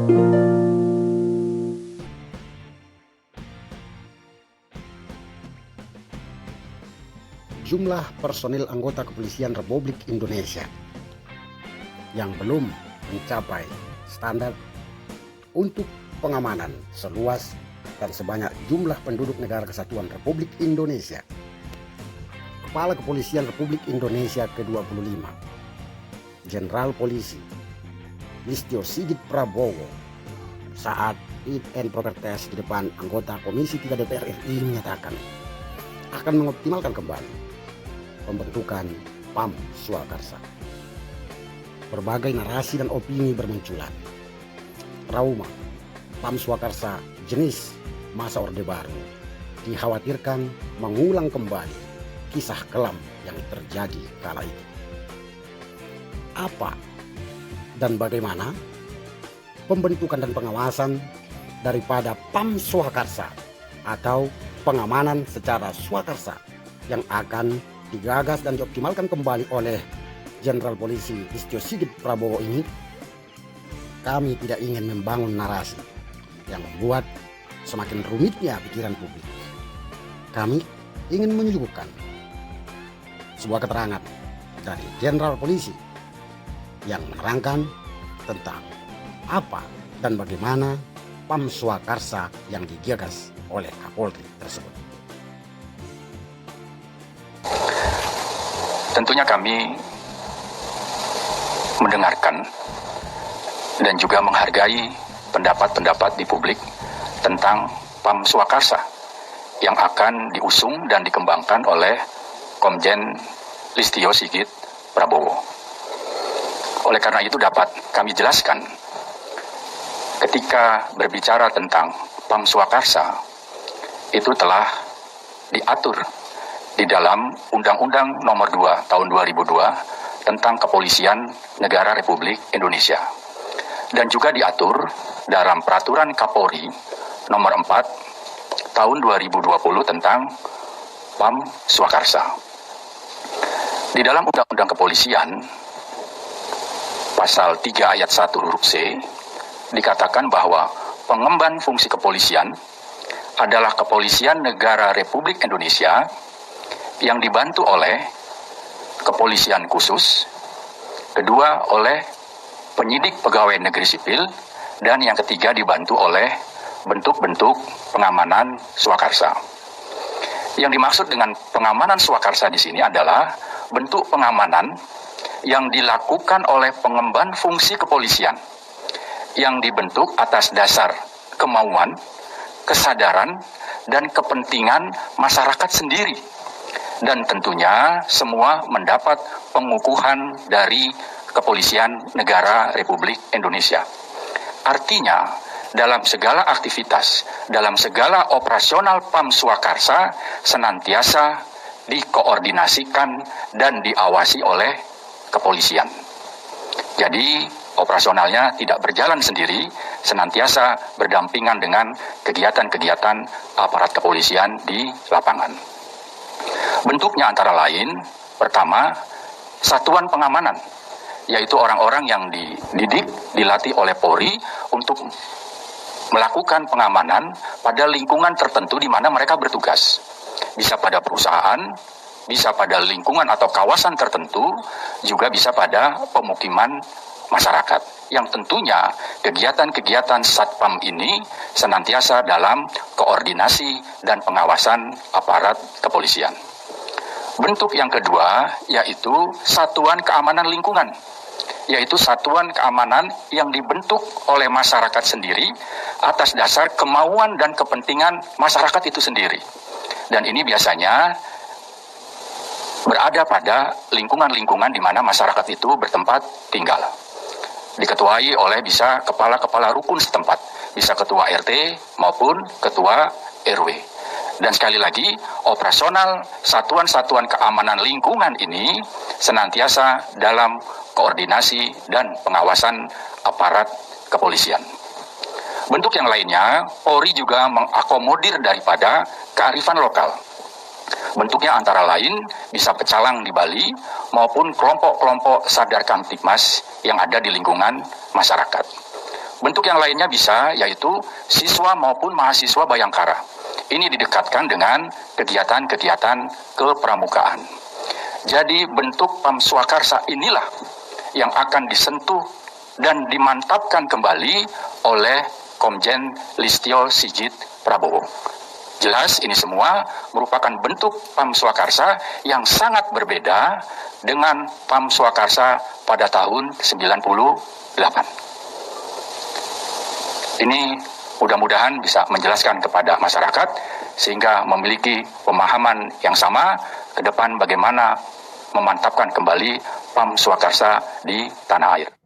Jumlah personil anggota kepolisian Republik Indonesia yang belum mencapai standar untuk pengamanan seluas dan sebanyak jumlah penduduk Negara Kesatuan Republik Indonesia. Kepala Kepolisian Republik Indonesia ke-25, Jenderal Polisi Listio Sigit Prabowo, saat fit and proper test di depan anggota Komisi 3 DPR RI menyatakan akan mengoptimalkan kembali pembentukan PAM Swakarsa. Berbagai narasi dan opini bermunculan. Trauma PAM Swakarsa jenis masa Orde Baru dikhawatirkan mengulang kembali kisah kelam yang terjadi kala itu. Apa dan bagaimana pembentukan dan pengawasan daripada PAM Swakarsa atau pengamanan secara swakarsa yang akan digagas dan dioptimalkan kembali oleh Jenderal Polisi Listio Sigit Prabowo ini? Kami tidak ingin membangun narasi yang membuat semakin rumitnya pikiran publik. Kami ingin menyuguhkan sebuah keterangan dari Jenderal Polisi yang menerangkan tentang apa dan bagaimana PAM Swakarsa yang digagas oleh Kapolri tersebut. Tentunya kami mendengarkan dan juga menghargai pendapat-pendapat di publik tentang PAM Swakarsa yang akan diusung dan dikembangkan oleh Komjen Listio Sigit Prabowo. Oleh karena itu dapat kami jelaskan, ketika berbicara tentang PAM Swakarsa, itu telah diatur di dalam Undang-Undang Nomor 2 Tahun 2002 tentang Kepolisian Negara Republik Indonesia, dan juga diatur dalam Peraturan Kapolri Nomor 4 Tahun 2020 tentang PAM Swakarsa. Di dalam Undang-Undang Kepolisian Pasal 3 Ayat 1 huruf C dikatakan bahwa pengemban fungsi kepolisian adalah Kepolisian Negara Republik Indonesia yang dibantu oleh kepolisian khusus, kedua oleh penyidik pegawai negeri sipil, dan yang ketiga dibantu oleh bentuk-bentuk pengamanan swakarsa. Yang dimaksud dengan pengamanan swakarsa di sini adalah bentuk pengamanan yang dilakukan oleh pengemban fungsi kepolisian yang dibentuk atas dasar kemauan, kesadaran, dan kepentingan masyarakat sendiri. Dan tentunya semua mendapat pengukuhan dari Kepolisian Negara Republik Indonesia. Artinya, dalam segala aktivitas, dalam segala operasional PAM Swakarsa senantiasa dikoordinasikan dan diawasi oleh kepolisian. Jadi, operasionalnya tidak berjalan sendiri, senantiasa berdampingan dengan kegiatan-kegiatan aparat kepolisian di lapangan. Bentuknya antara lain, pertama, satuan pengamanan, yaitu orang-orang yang dididik, dilatih oleh Polri untuk melakukan pengamanan pada lingkungan tertentu di mana mereka bertugas. Bisa pada perusahaan, bisa pada lingkungan atau kawasan tertentu, juga bisa pada pemukiman masyarakat. Yang tentunya kegiatan-kegiatan Satpam ini senantiasa dalam koordinasi dan pengawasan aparat kepolisian. Bentuk yang kedua yaitu satuan keamanan lingkungan, yaitu satuan keamanan yang dibentuk oleh masyarakat sendiri atas dasar kemauan dan kepentingan masyarakat itu sendiri. Dan ini biasanya berada pada lingkungan-lingkungan di mana masyarakat itu bertempat tinggal. Diketuai oleh bisa kepala-kepala rukun setempat, bisa ketua RT maupun ketua RW. Dan sekali lagi, operasional satuan-satuan keamanan lingkungan ini senantiasa dalam koordinasi dan pengawasan aparat kepolisian. Bentuk yang lainnya, Polri juga mengakomodir daripada kearifan lokal. Bentuknya antara lain bisa pecalang di Bali maupun kelompok-kelompok sadar kamtipmas yang ada di lingkungan masyarakat. Bentuk yang lainnya bisa yaitu siswa maupun mahasiswa Bayangkara. Ini didekatkan dengan kegiatan-kegiatan kepramukaan. Jadi bentuk PAM Swakarsa inilah yang akan disentuh dan dimantapkan kembali oleh Komjen Listio Sigit Prabowo. Jelas ini semua merupakan bentuk PAM Swakarsa yang sangat berbeda dengan PAM Swakarsa pada tahun 98. Ini mudah-mudahan bisa menjelaskan kepada masyarakat sehingga memiliki pemahaman yang sama ke depan bagaimana memantapkan kembali PAM Swakarsa di tanah air.